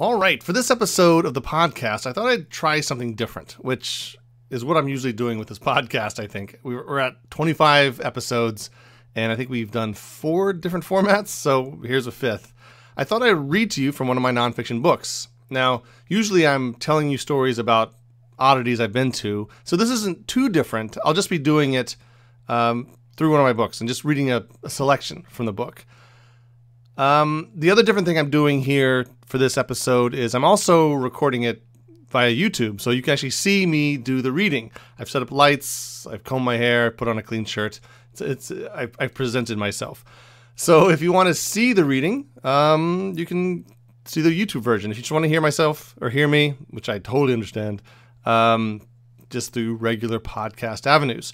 All right, for this episode of the podcast, I thought I'd try something different, which is what I'm usually doing with this podcast, I think. We're at 25 episodes, and I think we've done 4 different formats, so here's a 5th. I thought I'd read to you from one of my nonfiction books. Now, usually I'm telling you stories about oddities I've been to, so this isn't too different. I'll just be doing it through one of my books and just reading a selection from the book. The other different thing I'm doing here for this episode is I'm also recording it via YouTube, so you can actually see me do the reading. I've set up lights, I've combed my hair, put on a clean shirt. I've presented myself. So if you want to see the reading, you can see the YouTube version. If you just want to hear myself or hear me, which I totally understand, just through regular podcast avenues.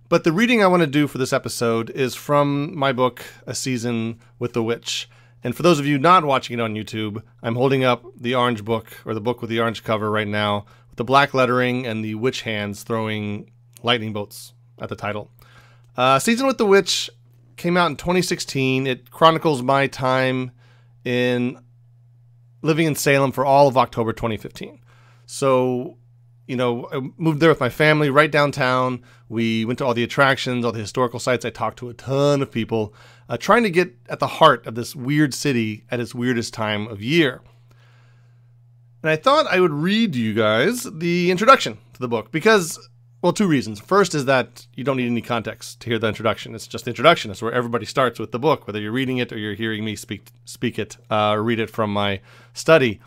But the reading I want to do for this episode is from my book, A Season with the Witch. And for those of you not watching it on YouTube, I'm holding up the orange book, or the book with the orange cover right now, with the black lettering and the witch hands throwing lightning bolts at the title. Season with the Witch came out in 2016. It chronicles my time in living in Salem for all of October 2015. So, I moved there with my family right downtown. We went to all the attractions, all the historical sites. I talked to a ton of people, trying to get at the heart of this weird city at its weirdest time of year. And I thought I would read to you guys the introduction to the book because, well, 2 reasons. First is that you don't need any context to hear the introduction. It's just the introduction. It's where everybody starts with the book, whether you're reading it or you're hearing me speak it, or read it from my study.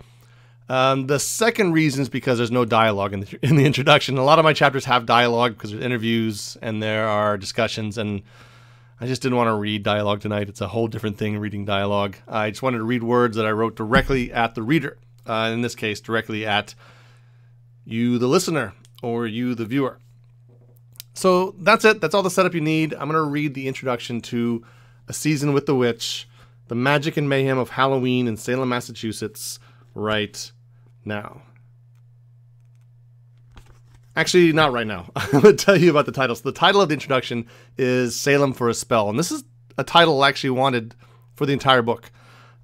The second reason is because there's no dialogue in the introduction. A lot of my chapters have dialogue because there's interviews and there are discussions, and I just didn't want to read dialogue tonight. It's a whole different thing, reading dialogue. I just wanted to read words that I wrote directly at the reader. In this case, directly at you, the listener, or you, the viewer. So that's it. That's all the setup you need. I'm going to read the introduction to A Season with the Witch, the magic and mayhem of Halloween in Salem, Massachusetts, right now. Actually, not right now. I'm going to tell you about the title. So the title of the introduction is Salem for a Spell. And this is a title I actually wanted for the entire book.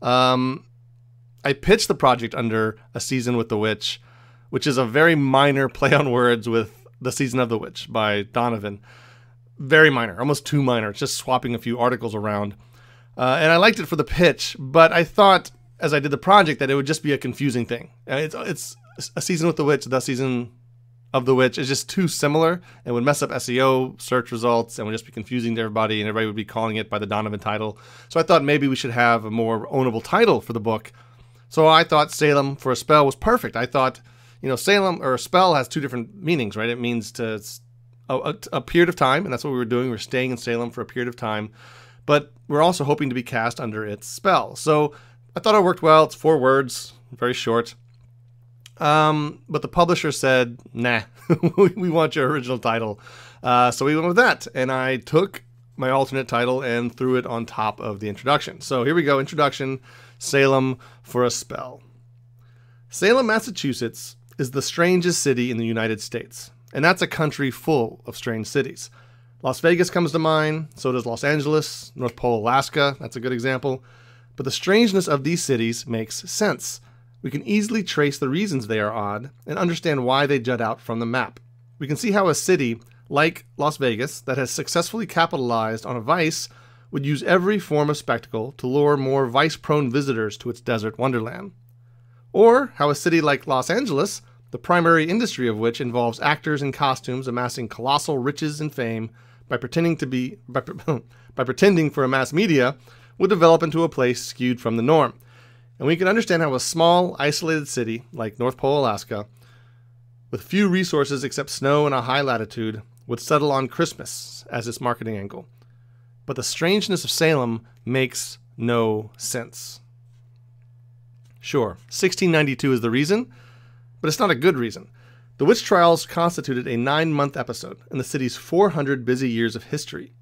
I pitched the project under A Season with the Witch, which is a very minor play on words with The Season of the Witch by Donovan. Very minor, almost too minor. It's just swapping a few articles around. And I liked it for the pitch, but I thought as I did the project that it would just be a confusing thing. It's A Season with the Witch, The Season of the Witch is just too similar and would mess up SEO search results and would just be confusing to everybody, and everybody would be calling it by the Donovan title. So I thought maybe we should have a more ownable title for the book. So I thought Salem for a Spell was perfect. I thought, Salem or a spell has 2 different meanings, right? It means a period of time, and that's what we were doing. We were staying in Salem for a period of time, but we're also hoping to be cast under its spell. So I thought it worked well. It's 4 words, very short. But the publisher said, nah, we want your original title. So we went with that, and I took my alternate title and threw it on top of the introduction. So here we go. Introduction, Salem for a Spell. Salem, Massachusetts is the strangest city in the United States, and that's a country full of strange cities. Las Vegas comes to mind, so does Los Angeles, North Pole, Alaska, that's a good example. But the strangeness of these cities makes sense. We can easily trace the reasons they are odd and understand why they jut out from the map. We can see how a city like Las Vegas that has successfully capitalized on a vice would use every form of spectacle to lure more vice-prone visitors to its desert wonderland. Or how a city like Los Angeles, the primary industry of which involves actors in costumes amassing colossal riches and fame by pretending for a mass media, would develop into a place skewed from the norm. And we can understand how a small, isolated city like North Pole, Alaska, with few resources except snow and a high latitude, would settle on Christmas as its marketing angle. But the strangeness of Salem makes no sense. Sure, 1692 is the reason, but it's not a good reason. The witch trials constituted a 9-month episode in the city's 400 busy years of history.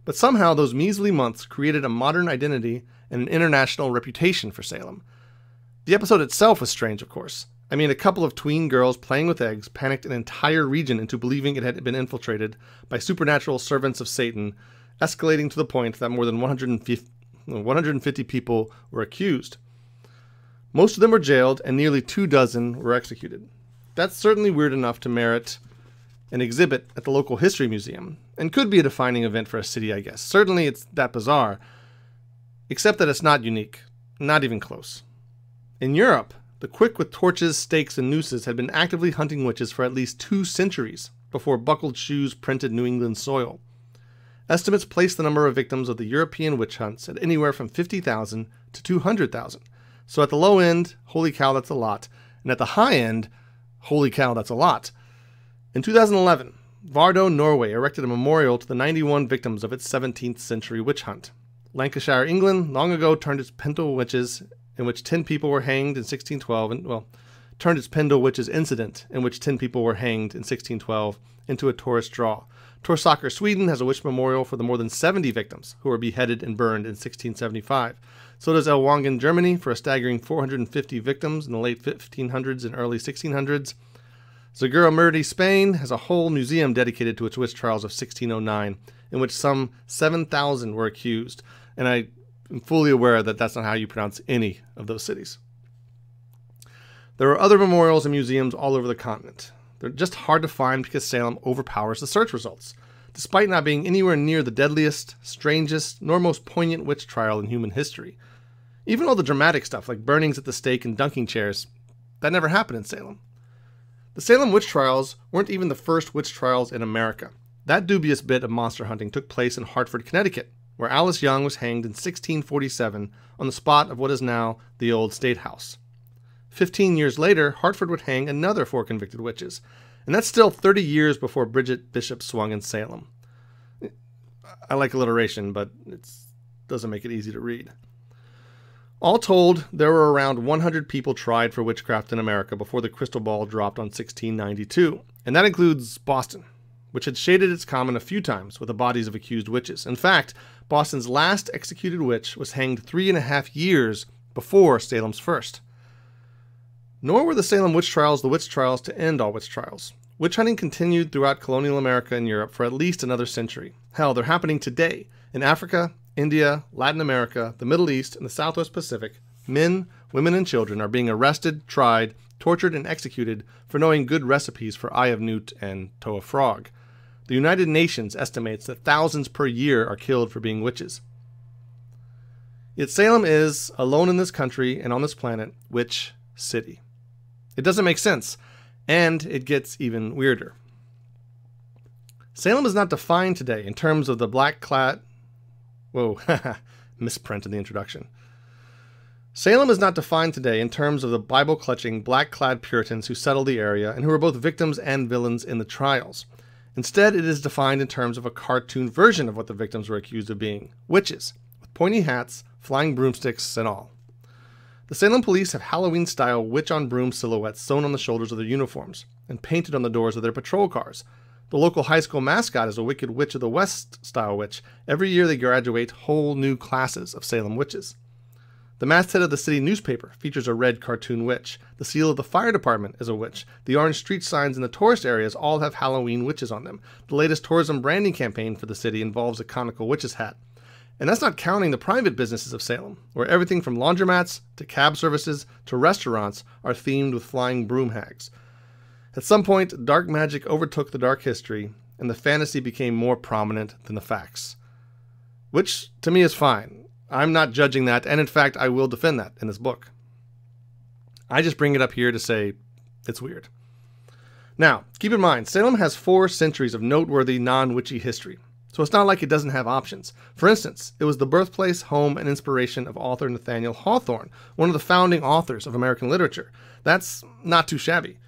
But somehow those measly months created a modern identity and an international reputation for Salem. The episode itself was strange, of course. I mean, a couple of tween girls playing with eggs panicked an entire region into believing it had been infiltrated by supernatural servants of Satan, escalating to the point that more than 150 people were accused. Most of them were jailed, and nearly 24 were executed. That's certainly weird enough to merit an exhibit at the local history museum, and could be a defining event for a city, I guess. Certainly it's that bizarre, except that it's not unique, not even close. In Europe, the quick with torches, stakes, and nooses had been actively hunting witches for at least 2 centuries before buckled shoes printed New England soil. Estimates place the number of victims of the European witch hunts at anywhere from 50,000 to 200,000. So at the low end, holy cow, that's a lot. And at the high end, holy cow, that's a lot. In 2011, Vardø, Norway erected a memorial to the 91 victims of its 17th century witch hunt. Lancashire, England, long ago turned its Pendle witches, in which 10 people were hanged in 1612, turned its Pendle witches incident, in which 10 people were hanged in 1612, into a tourist draw. Torsåker, Sweden, has a witch memorial for the more than 70 victims who were beheaded and burned in 1675. So does Ellwangen, Germany, for a staggering 450 victims in the late 1500s and early 1600s. Seguramente, Spain, has a whole museum dedicated to its witch trials of 1609, in which some 7,000 were accused, and I am fully aware that that's not how you pronounce any of those cities. There are other memorials and museums all over the continent. They're just hard to find because Salem overpowers the search results, despite not being anywhere near the deadliest, strangest, nor most poignant witch trial in human history. Even all the dramatic stuff, like burnings at the stake and dunking chairs, that never happened in Salem. The Salem witch trials weren't even the first witch trials in America. That dubious bit of monster hunting took place in Hartford, Connecticut, where Alice Young was hanged in 1647 on the spot of what is now the old State House. 15 years later, Hartford would hang another 4 convicted witches, and that's still 30 years before Bridget Bishop swung in Salem. I like alliteration, but it doesn't make it easy to read. All told, there were around 100 people tried for witchcraft in America before the crystal ball dropped on 1692, and that includes Boston, which had shaded its common a few times with the bodies of accused witches. In fact, Boston's last executed witch was hanged 3.5 years before Salem's first. Nor were the Salem witch trials the witch trials to end all witch trials. Witch hunting continued throughout colonial America and Europe for at least another century. Hell, they're happening today in Africa, India, Latin America, the Middle East, and the Southwest Pacific. Men, women, and children are being arrested, tried, tortured, and executed for knowing good recipes for eye of newt and toe of frog. The United Nations estimates that thousands per year are killed for being witches. Yet Salem is, alone in this country and on this planet, witch city. It doesn't make sense, and it gets even weirder. Salem is not defined today in terms of the black-clad... Whoa, misprint in the introduction. Salem is not defined today in terms of the Bible-clutching, black-clad Puritans who settled the area and who were both victims and villains in the trials. Instead, it is defined in terms of a cartoon version of what the victims were accused of being, witches, with pointy hats, flying broomsticks, and all. The Salem police have Halloween-style witch-on-broom silhouettes sewn on the shoulders of their uniforms and painted on the doors of their patrol cars. The local high school mascot is a Wicked Witch of the West-style witch. Every year they graduate whole new classes of Salem witches. The masthead of the city newspaper features a red cartoon witch. The seal of the fire department is a witch. The orange street signs in the tourist areas all have Halloween witches on them. The latest tourism branding campaign for the city involves a conical witch's hat. And that's not counting the private businesses of Salem, where everything from laundromats to cab services to restaurants are themed with flying broom hags. At some point, dark magic overtook the dark history, and the fantasy became more prominent than the facts. Which, to me, is fine. I'm not judging that, and in fact, I will defend that in this book. I just bring it up here to say it's weird. Now, keep in mind, Salem has 4 centuries of noteworthy non-witchy history. So it's not like it doesn't have options. For instance, it was the birthplace, home, and inspiration of author Nathaniel Hawthorne, one of the founding authors of American literature. That's not too shabby.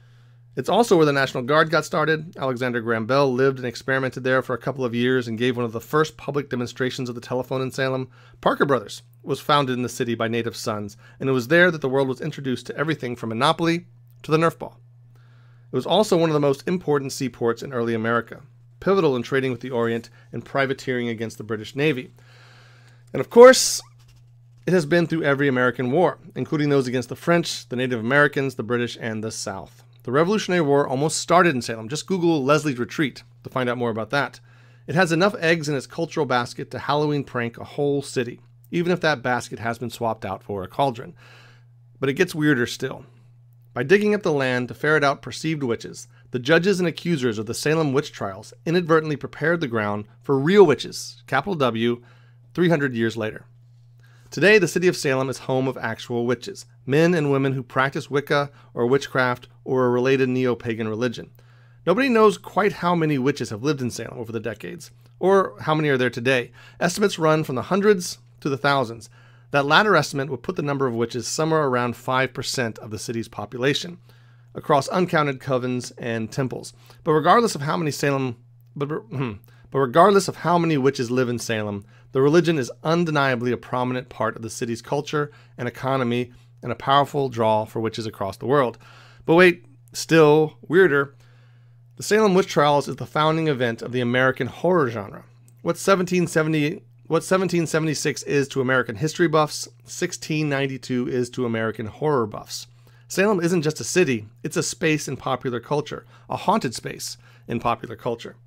It's also where the National Guard got started. Alexander Graham Bell lived and experimented there for a couple of years and gave one of the first public demonstrations of the telephone in Salem. Parker Brothers was founded in the city by native sons, and it was there that the world was introduced to everything from Monopoly to the Nerf ball. It was also one of the most important seaports in early America, pivotal in trading with the Orient and privateering against the British Navy. And of course, it has been through every American war, including those against the French, the Native Americans, the British, and the South. The Revolutionary War almost started in Salem. Just Google Leslie's Retreat to find out more about that. It has enough eggs in its cultural basket to Halloween prank a whole city, even if that basket has been swapped out for a cauldron. But it gets weirder still. By digging up the land to ferret out perceived witches, the judges and accusers of the Salem witch trials inadvertently prepared the ground for real witches, capital W, 300 years later. Today, the city of Salem is home of actual witches, men and women who practice Wicca or witchcraft or a related neo-pagan religion. Nobody knows quite how many witches have lived in Salem over the decades, or how many are there today. Estimates run from the hundreds to the thousands. That latter estimate would put the number of witches somewhere around 5% of the city's population, across uncounted covens and temples. But regardless of how many witches live in Salem, the religion is undeniably a prominent part of the city's culture and economy, and a powerful draw for witches across the world. But wait, still weirder. The Salem witch trials is the founding event of the American horror genre. What 1776 is to American history buffs, 1692 is to American horror buffs. Salem isn't just a city, it's a space in popular culture, a haunted space in popular culture.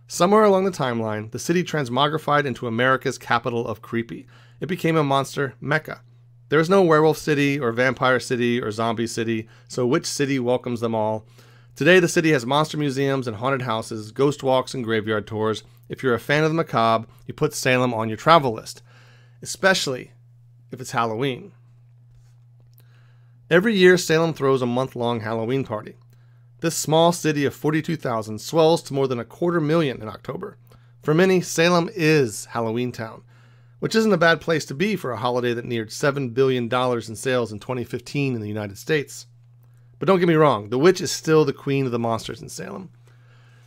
Somewhere along the timeline, the city transmogrified into America's capital of creepy. It became a monster mecca. There is no werewolf city or vampire city or zombie city, so which city welcomes them all? Today, the city has monster museums and haunted houses, ghost walks and graveyard tours. If you're a fan of the macabre, you put Salem on your travel list, especially if it's Halloween. Every year, Salem throws a month-long Halloween party. This small city of 42,000 swells to more than 250,000 in October. For many, Salem is Halloween Town, which isn't a bad place to be for a holiday that neared $7 billion in sales in 2015 in the United States. But don't get me wrong, the witch is still the queen of the monsters in Salem.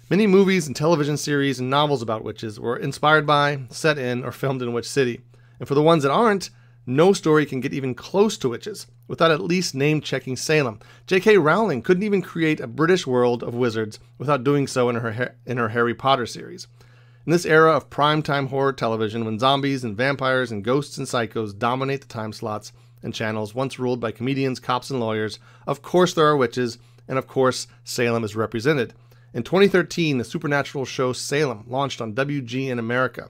Many movies and television series and novels about witches were inspired by, set in, or filmed in which city. And for the ones that aren't, no story can get even close to witches without at least name-checking Salem. J.K. Rowling couldn't even create a British world of wizards without doing so in her Harry Potter series. In this era of primetime horror television, when zombies and vampires and ghosts and psychos dominate the time slots and channels once ruled by comedians, cops, and lawyers, of course there are witches, and of course Salem is represented. In 2013, the supernatural show Salem launched on WGN America,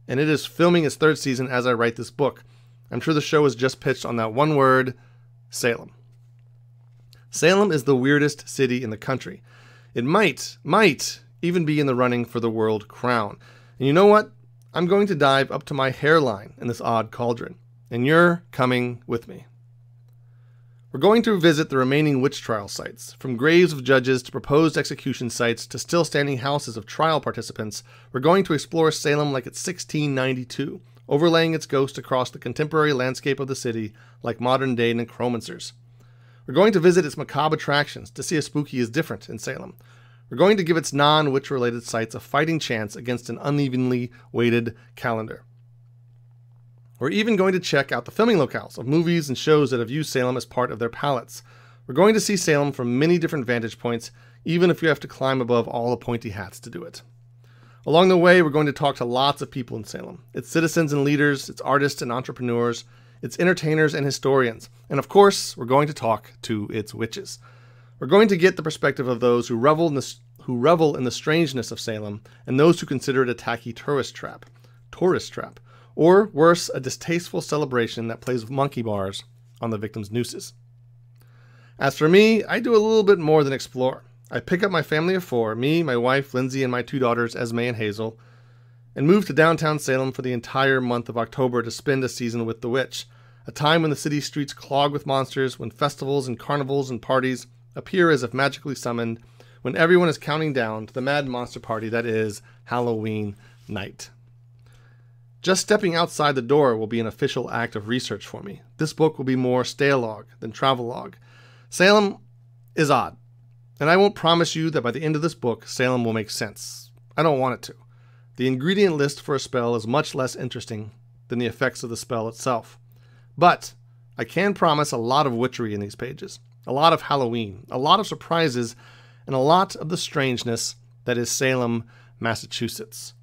and it is filming its third season as I write this book. I'm sure the show is just pitched on that one word, Salem. Salem is the weirdest city in the country. It might even be in the running for the world crown. And you know what? I'm going to dive up to my hairline in this odd cauldron, and you're coming with me. We're going to visit the remaining witch trial sites, from graves of judges to proposed execution sites to still standing houses of trial participants. We're going to explore Salem like it's 1692, overlaying its ghost across the contemporary landscape of the city like modern-day necromancers. We're going to visit its macabre attractions to see if spooky is different in Salem. We're going to give its non-witch-related sites a fighting chance against an unevenly weighted calendar. We're even going to check out the filming locales of movies and shows that have used Salem as part of their palettes. We're going to see Salem from many different vantage points, even if you have to climb above all the pointy hats to do it. Along the way, we're going to talk to lots of people in Salem. Its citizens and leaders, its artists and entrepreneurs, its entertainers and historians. And of course, we're going to talk to its witches. We're going to get the perspective of those who revel in the strangeness of Salem and those who consider it a tacky tourist trap. Or worse, a distasteful celebration that plays monkey bars on the victim's nooses. As for me, I do a little bit more than explore. I pick up my family of four, me, my wife, Lindsay, and my two daughters, Esme and Hazel, and move to downtown Salem for the entire month of October to spend a season with the witch, a time when the city streets clog with monsters, when festivals and carnivals and parties appear as if magically summoned, when everyone is counting down to the mad monster party that is Halloween night. Just stepping outside the door will be an official act of research for me. This book will be more stay-a-log than travel-log. Salem is odd, and I won't promise you that by the end of this book, Salem will make sense. I don't want it to. The ingredient list for a spell is much less interesting than the effects of the spell itself. But I can promise a lot of witchery in these pages, a lot of Halloween, a lot of surprises, and a lot of the strangeness that is Salem, Massachusetts.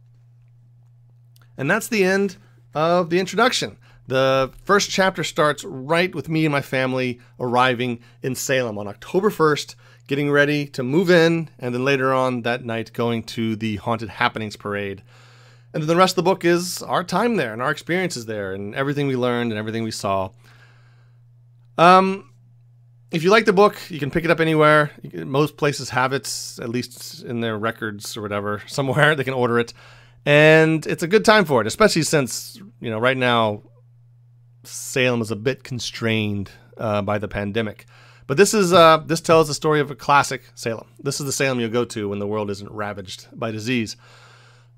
And that's the end of the introduction. The first chapter starts right with me and my family arriving in Salem on October 1st, getting ready to move in, and then later on that night going to the Haunted Happenings Parade. And then the rest of the book is our time there and our experiences there and everything we learned and everything we saw. If you like the book, you can pick it up anywhere. Most places have it, at least in their records or whatever, somewhere they can order it. And it's a good time for it, especially since, right now, Salem is a bit constrained by the pandemic. But this tells the story of a classic Salem. This is the Salem you'll go to when the world isn't ravaged by disease.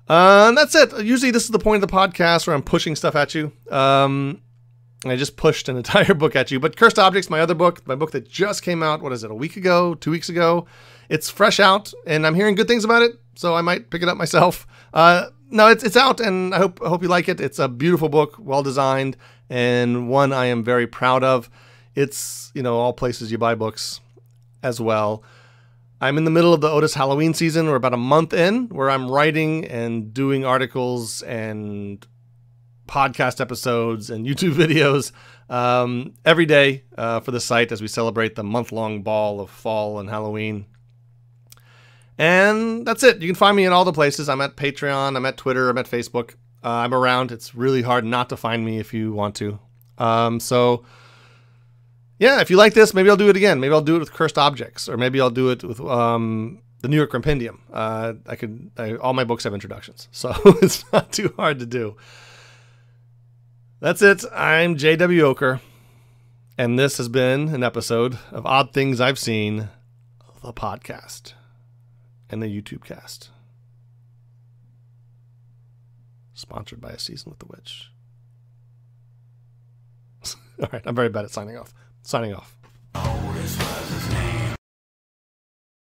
And that's it. Usually this is the point of the podcast where I'm pushing stuff at you. I just pushed an entire book at you. But Cursed Objects, my other book, my book that just came out, a week ago, 2 weeks ago. It's fresh out, and I'm hearing good things about it, so I might pick it up myself. No, it's out, and I hope you like it. It's a beautiful book, well designed, and one I am very proud of. It's, all places you buy books as well. I'm in the middle of the Otis Halloween season. We're about a month in, where I'm writing and doing articles and podcast episodes and YouTube videos every day for the site as we celebrate the month-long ball of fall and Halloween. And that's it. You can find me in all the places. I'm at Patreon, I'm at Twitter, I'm at Facebook. I'm around. It's really hard not to find me if you want to. So yeah, if you like this, maybe I'll do it again. Maybe I'll do it with Cursed Objects, or maybe I'll do it with the New York Compendium. All my books have introductions, so it's not too hard to do. That's it. I'm J.W. Oker, and this has been an episode of Odd Things I've Seen, the podcast, and the YouTube cast. Sponsored by A Season with the Witch. All right, I'm very bad at signing off. Signing off.